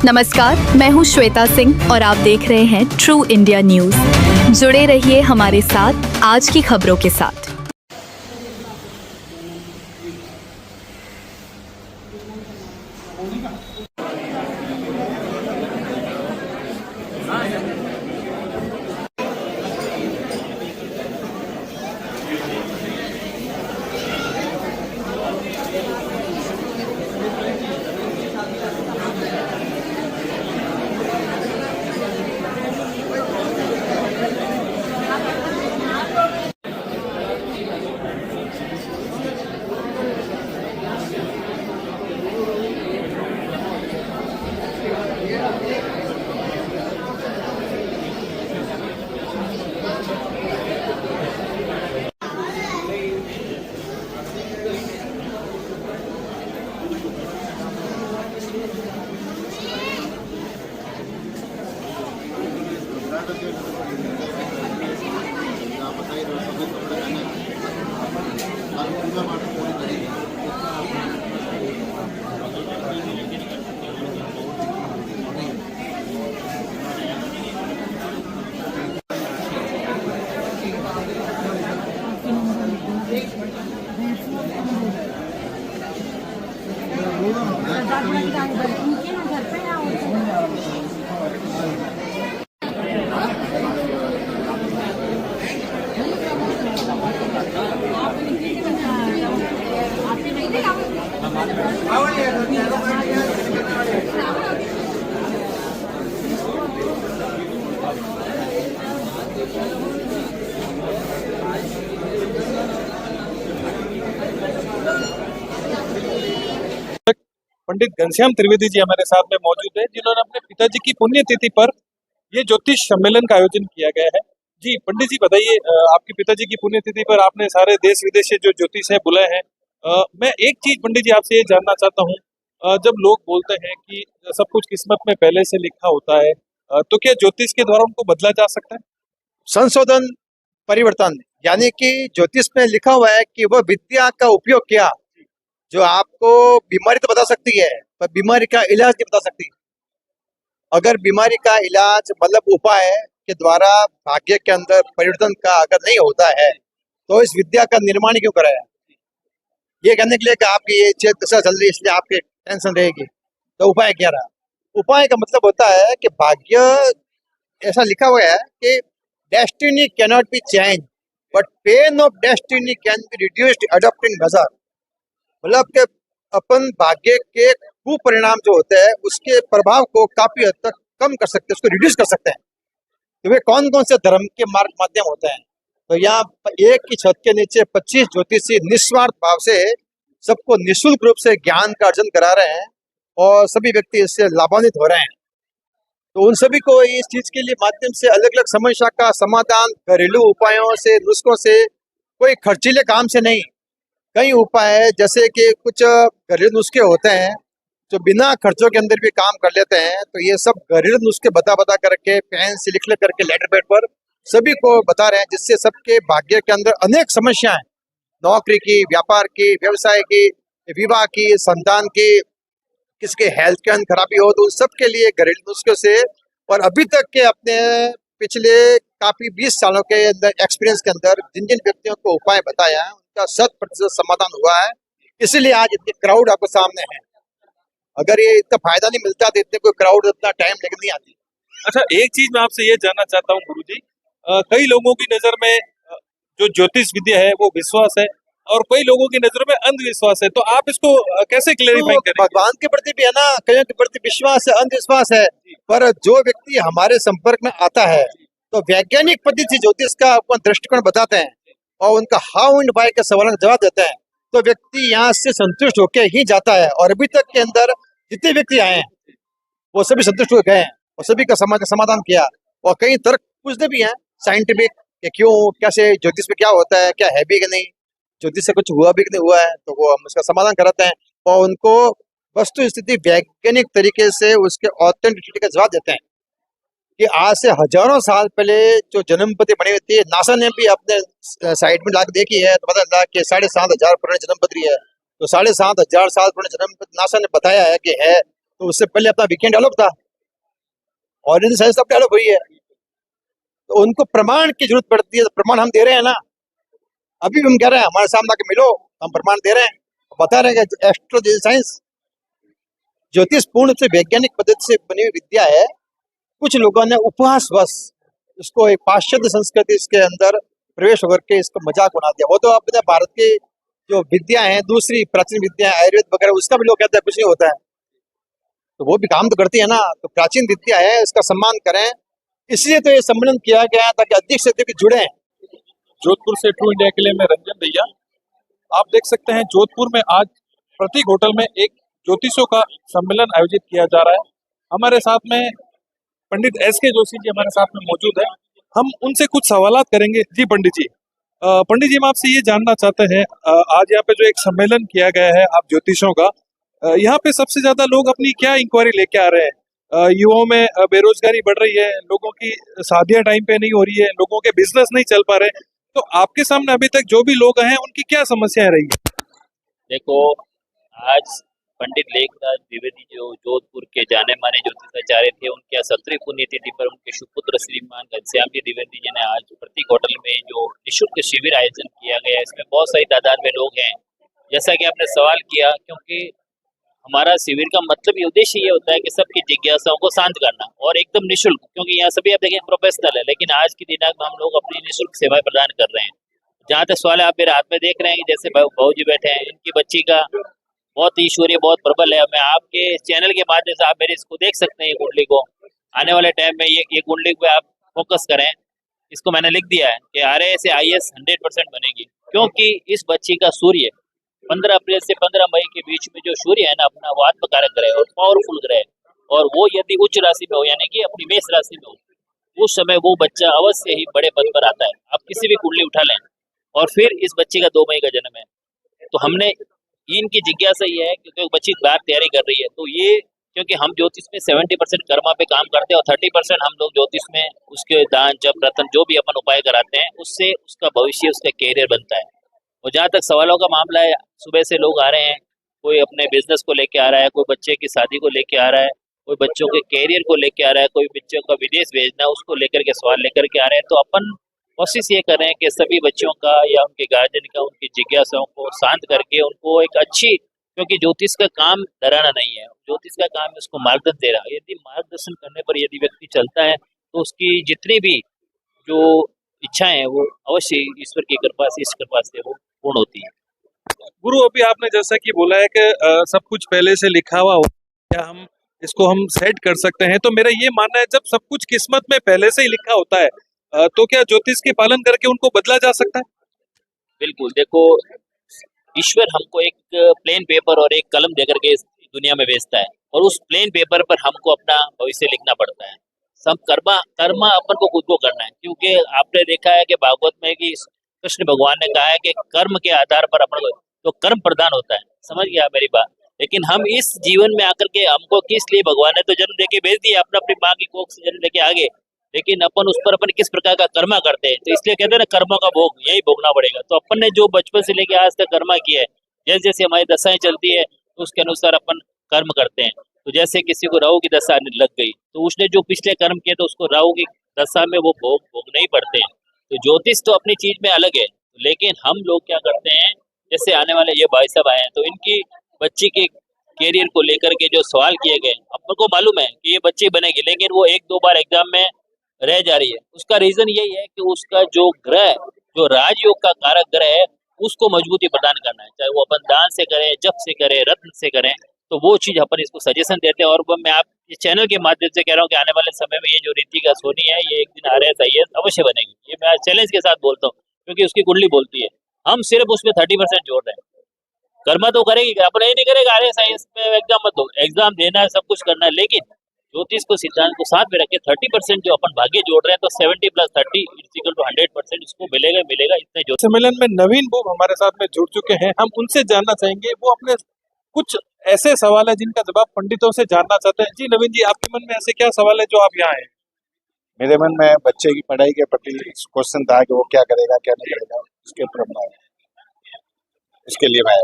नमस्कार, मैं हूं श्वेता सिंह और आप देख रहे हैं ट्रू इंडिया न्यूज। जुड़े रहिए हमारे साथ आज की खबरों के साथ। पंडित घनश्याम त्रिवेदी जी हमारे साथ में मौजूद है, जिन्होंने अपने पिताजी की पुण्यतिथि पर ये ज्योतिष सम्मेलन का आयोजन किया गया है। जी पंडित जी बताइए, आपके पिताजी की पुण्यतिथि पर आपने सारे देश विदेश से जो ज्योतिष है बुलाए हैं। मैं एक चीज पंडित जी आपसे ये जानना चाहता हूँ, जब लोग बोलते हैं कि सब कुछ किस्मत में पहले से लिखा होता है, तो क्या ज्योतिष के द्वारा उनको बदला जा सकता है? संशोधन, परिवर्तन, यानी कि ज्योतिष में लिखा हुआ है कि वह विद्या का उपयोग किया जो आपको बीमारी तो बता सकती है पर बीमारी का इलाज नहीं बता सकती। अगर बीमारी का इलाज मतलब उपाय के द्वारा भाग्य के अंदर परिवर्तन का अगर नहीं होता है तो इस विद्या का निर्माण क्यों कराया? ये कहने के लिए कि आपकी ये चेत दशा चल रही है इसलिए आपकी टेंशन रहेगी, तो उपाय क्या रहा? उपाय का मतलब होता है कि भाग्य ऐसा लिखा हुआ है कि destiny cannot be change but pain of destiny can be reduced adopting measure. मतलब कि अपन भाग्य के कुपरिणाम जो होते हैं उसके प्रभाव को काफी हद तक कम कर सकते हैं, उसको रिड्यूस कर सकते हैं। तो वे कौन कौन से धर्म के मार्ग माध्यम होते हैं? तो यहाँ एक ही छत के नीचे 25 ज्योतिषी निस्वार्थ भाव से सबको निःशुल्क रूप से ज्ञान का अर्जन करा रहे हैं और सभी व्यक्ति इससे लाभान्वित हो रहे हैं। तो उन सभी को इस चीज के लिए माध्यम से अलग अलग समस्या का समाधान घरेलू उपायों से, नुस्खों से, कोई खर्चीले काम से नहीं, कई उपाय है जैसे कि कुछ घरेलू नुस्खे होते हैं जो बिना खर्चों के अंदर भी काम कर लेते हैं। तो ये सब घरेलू नुस्खे बता करके पेन से लिख करके लेटर पैड पर सभी को बता रहे हैं, जिससे सबके भाग्य के अंदर अनेक समस्याएं, नौकरी की, व्यापार की, व्यवसाय की, विवाह की, संतान की, किसके हेल्थ के अंदर खराबी हो, तो उन सब के लिए घरेलू नुस्खे से और अभी तक के अपने पिछले काफी 20 सालों के अंदर एक्सपीरियंस के अंदर जिन जिन व्यक्तियों को उपाय बताया है उनका 100% समाधान हुआ है। इसलिए आज इतनी क्राउड आपके सामने है। अगर ये इतना फायदा नहीं मिलता तो इतने कोई क्राउड इतना टाइम लेकर नहीं आती। अच्छा, एक चीज मैं आपसे ये जानना चाहता हूँ गुरुजी, कई लोगों की नजर में जो ज्योतिष विद्या है वो विश्वास है और कई लोगों की नजर में अंधविश्वास है, तो आप इसको कैसे क्लेरिफाई करेंगे? भगवान के प्रति भी है ना, कईयों के प्रति विश्वास है, अंधविश्वास है, पर जो व्यक्ति हमारे संपर्क में आता है तो वैज्ञानिक पद्धति ज्योतिष का अपन दृष्टिकोण बताते हैं और उनका हाउ एंड व्हाई के सवालों का जवाब देते हैं, तो व्यक्ति यहाँ से संतुष्ट होकर ही जाता है। और अभी तक के अंदर जितने व्यक्ति आए हैं वो सभी संतुष्ट हो गए हैं और सभी का समाधान किया और कई तर्क पूछते भी हैं साइंटिफिक कि क्यों, कैसे, ज्योतिष में क्या होता है, क्या है भी कि नहीं, ज्योतिष से कुछ हुआ भी कि नहीं हुआ है, तो वो हम उसका समाधान कराते हैं और उनको वस्तु स्थिति वैज्ञानिक तरीके से उसके ऑथेंटिसिटी का जवाब देते हैं कि आज से हजारों साल पहले जो जन्मपति बनी हुई थी, नासा ने भी अपने साइट में लाके देखी है तो पता चला कि 7,500 पुराने जन्मपत्री है। तो 7,500 साल पुराने जन्मपति नासा ने बताया है कि है, तो उससे पहले अपना वीकेंड डेवलप था, ऑरिजिनल साइंस अब डेवलप हुई है, तो उनको प्रमाण की जरूरत पड़ती है। तो प्रमाण हम दे रहे हैं ना, अभी भी हम कह रहे हैं हमारे सामने आके मिलो, हम प्रमाण दे रहे हैं, बता रहे हैं कि एस्ट्रो साइंस ज्योतिष पूर्ण से वैज्ञानिक पद्धति से बनी हुई विद्या है। कुछ लोगों ने उपहास बस इसको एक पाश्चात्य संस्कृति इसके अंदर प्रवेश होकर के इसको मजाक बना दिया। वो तो अपने भारत की जो विद्या है, दूसरी प्राचीन विद्या आयुर्वेद वगैरह, उसका भी लोग कहते हैं कुछ नहीं होता है, तो वो भी काम तो करती है ना। तो प्राचीन विद्या है, इसका सम्मान करें, इसलिए तो ये सम्मेलन किया गया है ताकि अधिक से अधिक जुड़े। जोधपुर से ट्रू इंडिया के लिए मैं रंजन भैया। आप देख सकते हैं जोधपुर में आज प्रतीक होटल में एक ज्योतिषों का सम्मेलन आयोजित किया जा रहा है। हमारे साथ में पंडित SK जोशी जी हमारे साथ में मौजूद है। हम उनसे कुछ सवालात करेंगे। जी पंडित जी, पंडित जी हम आपसे ये जानना चाहते हैं, आज यहाँ पे जो एक सम्मेलन किया गया है आप ज्योतिषों का, यहाँ पे सबसे ज्यादा लोग अपनी क्या इंक्वायरी लेके आ रहे हैं? युवाओं में बेरोजगारी बढ़ रही है, लोगों की शादियां टाइम पे नहीं हो रही है, लोगों के बिजनेस नहीं चल पा रहे, तो आपके सामने अभी तक जो भी लोग हैं उनकी क्या समस्याएं रही है? देखो, आज पंडित लेखराज द्विवेदी जो जोधपुर के जाने माने ज्योतिषाचार्य थे, उनके 17वीं पुण्यतिथि पर उनके सुपुत्र श्रीमान घनश्याम जी द्विवेदी जी ने आज प्रतीक होटल में जो निःशुल्क शिविर आयोजन किया गया है, इसमें बहुत सारी तादाद में लोग हैं। जैसा कि आपने सवाल किया, क्योंकि हमारा शिविर का मतलब ये उद्देश्य ये होता है कि सबकी जिज्ञासाओं को शांत करना और एकदम निःशुल्क, क्योंकि यहाँ सभी आप देखें प्रोफेशनल है, लेकिन आज की दिनांक में हम लोग अपनी निःशुल्क सेवाएं प्रदान कर रहे हैं। जहाँ तक सवाल है, आप मेरे हाथ में देख रहे हैं कि जैसे भाऊ जी बैठे हैं, इनकी बच्ची का बहुत ईश्वरीय बहुत प्रबल है। मैं आपके चैनल के माध्यम से आप मेरे इसको देख सकते हैं, ये कुंडली को। आने वाले टाइम में ये कुंडली पे आप फोकस करें। इसको मैंने लिख दिया है कि RAS से IAS 100% बनेगी, क्योंकि इस बच्ची का सूर्य 15 अप्रैल से 15 मई के बीच में जो सूर्य है ना अपना, वो आत्मकारक ग्रह है और पावरफुल ग्रह है, और वो यदि उच्च राशि में हो, यानी कि अपनी मेष राशि में हो, उस समय वो बच्चा अवश्य ही बड़े पद पर आता है। आप किसी भी कुंडली उठा लें, और फिर इस बच्चे का 2 मई का जन्म है, तो हमने इनकी जिज्ञासा ये है क्योंकि बच्ची बाहर तैयारी कर रही है, तो ये क्योंकि हम ज्योतिष में 70% कर्मा पे काम करते हैं और 30% हम लोग ज्योतिष में उसके दान जप रतन जो भी अपन उपाय कराते हैं, उससे उसका भविष्य उसका कैरियर बनता है। और जहाँ तक सवालों का मामला है, सुबह से लोग आ रहे हैं, कोई अपने बिजनेस को लेके आ रहा है, कोई बच्चे की शादी को लेके आ रहा है, कोई बच्चों के कैरियर को लेके आ रहा है, कोई बच्चों का विदेश भेजना है उसको लेकर के सवाल लेकर के आ रहे हैं। तो अपन कोशिश ये कर रहे हैं कि सभी बच्चों का या उनके गार्जियन का उनकी जिज्ञासाओं को शांत करके उनको एक अच्छी, क्योंकि ज्योतिष का काम डराना नहीं है, ज्योतिष का काम है उसको मार्गदर्शन दे रहा है। यदि मार्गदर्शन करने पर यदि व्यक्ति चलता है तो उसकी जितनी भी जो इच्छाएं हैं वो अवश्य ईश्वर की कृपा से, इस कृपा से वो पूर्ण होती है। गुरु, अभी आपने जैसा कि बोला है कि सब कुछ पहले से लिखा हुआ हो, क्या हम इसको हम सेट कर सकते हैं? तो मेरा ये मानना है जब सब कुछ किस्मत में पहले से ही लिखा होता है, तो क्या ज्योतिष के पालन करके उनको बदला जा सकता है? बिल्कुल। देखो, ईश्वर हमको एक प्लेन पेपर और एक कलम देकर के इस दुनिया में भेजता है, और उस प्लेन पेपर पर हमको अपना भविष्य लिखना पड़ता है। सब कर्मा अपन को खुद को करना है, क्योंकि आपने देखा है कि भागवत में कि कृष्ण भगवान ने कहा है कि कर्म के आधार पर अपन को तो कर्म प्रदान होता है। समझ गया मेरी बात? लेकिन हम इस जीवन में आकर के हमको किस लिए भगवान ने तो जन्म देके भेज दिया, अपनी माँ की कोख से जन्म लेके आगे, लेकिन अपन उस पर अपन किस प्रकार का कर्मा करते हैं। तो इसलिए कहते हैं ना, कर्मों का भोग यही भोगना पड़ेगा। तो अपन ने जो बचपन से लेके आज तक कर्मा किया है, जैसे जैसे हमारी दशाएं चलती है तो उसके अनुसार अपन कर्म करते हैं। तो जैसे किसी को राहु की दशा लग गई तो उसने जो पिछले कर्म किए तो उसको राहु की दशा में वो भोग भोगने ही पड़ते हैं। तो ज्योतिष तो अपनी चीज में अलग है, लेकिन हम लोग क्या करते हैं, जैसे आने वाले ये भाई साहब आए हैं, तो इनकी बच्ची के कैरियर को लेकर के जो सवाल किए गए, अपन को मालूम है कि ये बच्ची बनेगी, लेकिन वो 1-2 बार एग्जाम में रह जा रही है। उसका रीजन यही है कि उसका जो ग्रह, जो राजयोग का कारक ग्रह है, उसको मजबूती प्रदान करना है। चाहे वो अपन दान से करें, जप से करें, रत्न से करें, तो वो चीज अपन इसको सजेशन देते हैं। और वो मैं आप इस चैनल के माध्यम से कह रहा हूँ कि आने वाले समय में ये जो रितिका सोनी है, ये एक दिन RAS IAS अवश्य बनेगी। ये मैं चैलेंज के साथ बोलता हूँ, क्योंकि उसकी कुंडली बोलती है। हम सिर्फ उसमें 30% जोड़ रहे हैं। कर्मा तो करेगी, अपन ये नहीं करेगा RAS IAS में एग्जाम मत दो, एग्जाम देना है, सब कुछ करना है, लेकिन ज्योतिष को सिद्धांत को साथ में रखे 30% जो अपन भाग्य जोड़ रहे हैं, तो 70 + 30 = 100% इसको मिलेगा इतने जो सम्मेलन में नवीन बुब हमारे साथ में जुड़ चुके हैं, हम उनसे जानना चाहेंगे। वो अपने कुछ ऐसे सवाल है जिनका जवाब पंडितों से जानना चाहते हैं। जी नवीन जी, आपके मन में ऐसे क्या सवाल है जो आप यहाँ आए? मेरे मन में बच्चे की पढ़ाई के प्रति क्वेश्चन था कि वो क्या करेगा क्या नहीं करेगा, उसके ऊपर मैं उसके लिए मैं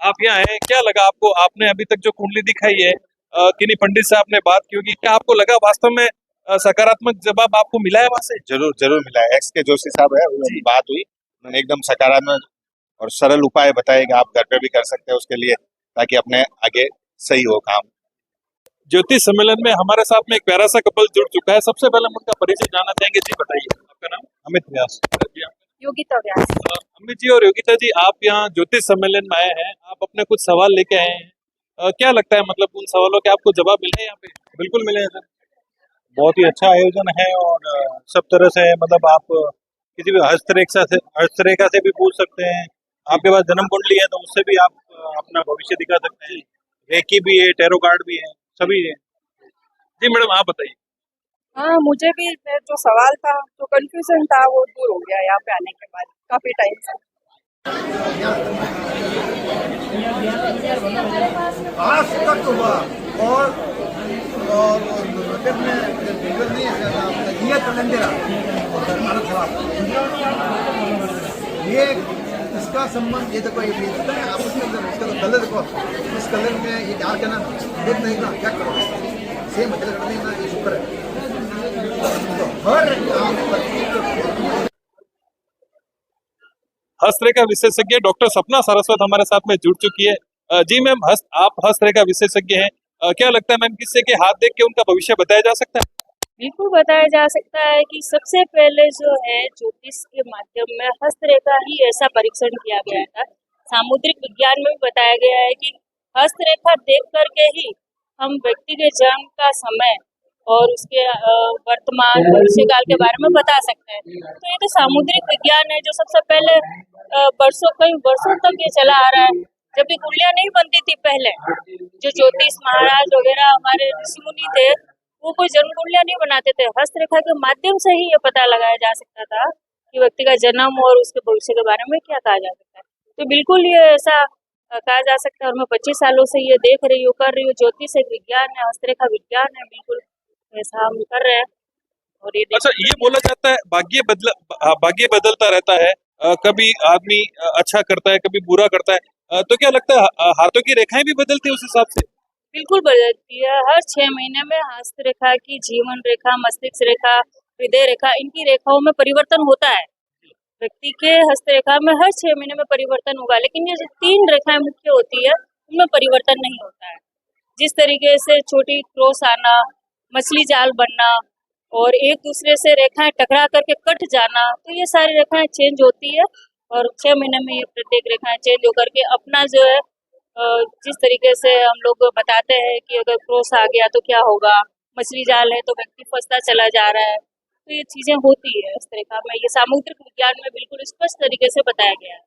आप यहाँ आए, क्या लगा आपको? आपने अभी तक जो कुंडली दिखाई है, किन्हीं पंडित से आपने बात की होगी, क्या आपको लगा वास्तव में सकारात्मक जवाब आपको मिला है वहां से? जरूर जरूर मिला है। एक्स के जोशी साहब है, उनकी बात हुई, उन्होंने एकदम सकारात्मक और सरल उपाय बताए कि आप घर पे भी कर सकते हैं उसके लिए, ताकि अपने आगे सही हो काम। ज्योतिष सम्मेलन में हमारे साथ में एक प्यारा सा कपल जुड़ चुका है। सबसे पहले हम उनका परिचय जानना चाहेंगे। जी बताइए, आपका नाम? अमित व्यास। जी, आपका? योगिता व्यास। अमित जी और योगिता जी, आप यहाँ ज्योतिष सम्मेलन में आए हैं, आप अपने कुछ सवाल लेके आए हैं। क्या लगता है, मतलब उन सवालों के आपको जवाब मिले हैं यहाँ पे? बिल्कुल मिले हैं सर, बहुत ही अच्छा आयोजन है और सब तरह से मतलब आप किसी भी हस्तरेखा से भी पूछ सकते हैं। आपके पास जन्म कुंडली है तो उससे भी आप अपना भविष्य दिखा सकते हैं। रेकी भी है, टैरो कार्ड भी है, सभी है। जी मैडम, आप बताइए। हाँ, मुझे भी जो सवाल था, जो कंफ्यूजन था, वो दूर हो गया यहाँ पे आने के बाद काफी टाइम से। आज तक हुआ और बजट में बिल्कुल नहीं है, ये कलेंडर और धर्मार्थ खराब। ये इसका संबंध, ये देखो, ये बेचता है आप उसके अंदर, इसका तो कलर देखो, इस कलर में ये डार्क है ना, देख नहीं ना क्या करो, सेम मतलब करने ना, ये शुक्र है। तो हर हस्तरेखा विशेषज्ञ डॉक्टर सपना सारस्वत हमारे साथ में जुड़ चुकी है। जी मैम, आप हस्तरेखा विशेषज्ञ हैं। क्या लगता है मैम, किससे के हाथ देख के उनका भविष्य बताया जा सकता है? बिल्कुल बताया जा सकता है कि सबसे पहले जो है ज्योतिष के माध्यम में हस्तरेखा ही ऐसा परीक्षण किया गया था। सामुद्रिक विज्ञान में भी बताया गया है कि हस्तरेखा देख करके ही हम व्यक्ति के जन्म का समय और उसके वर्तमान भविष्य काल के बारे में बता सकते हैं। तो ये तो सामुद्रिक विज्ञान है जो सबसे पहले कई वर्षों तक ये चला आ रहा है। जब भी कुंडलियां नहीं बनती थी पहले, जो ज्योतिष महाराज वगैरह हमारे ऋषि मुनि थे, वो कोई जन्म कुंडलियां नहीं बनाते थे। हस्तरेखा के माध्यम से ही ये पता लगाया जा सकता था कि व्यक्ति का जन्म और उसके भविष्य के बारे में क्या कहा जा सकता है। तो बिल्कुल ये ऐसा कहा जा सकता है, और मैं 25 सालों से ये देख रही हूँ, कर रही हूँ। ज्योतिष एक विज्ञान है, हस्तरेखा विज्ञान है, बिल्कुल ऐसा हम कर रहे हैं। और ये अच्छा, ये बोला जाता है भाग्य बदलता रहता है। कभी आदमी अच्छा करता है, कभी बुरा करता है। तो क्या लगता है हाथों की रेखाएं भी बदलती है उस हिसाब से? बिल्कुल बदलती है। हर 6 महीने में हस्तरेखा की जीवन रेखा, मस्तिष्क रेखा, हृदय रेखा, इनकी रेखाओं में परिवर्तन होता है। व्यक्ति के हस्तरेखा में हर 6 महीने में परिवर्तन होगा, लेकिन ये जो 3 रेखाएं मुख्य होती है, उनमें परिवर्तन नहीं होता है। जिस तरीके से छोटी क्रॉस आना, मछली जाल बनना और एक दूसरे से रेखाएं टकरा करके कट जाना, तो ये सारी रेखाएं चेंज होती है और 6 महीने में ये प्रत्येक रेखाएं चेंज होकर के अपना जो है जिस तरीके से हम लोग बताते हैं कि अगर क्रॉस आ गया तो क्या होगा, मछली जाल है तो व्यक्ति फंसता चला जा रहा है, तो ये चीजें होती है इस तरीका में। ये सामुद्रिक विज्ञान में बिल्कुल स्पष्ट तरीके से बताया गया है।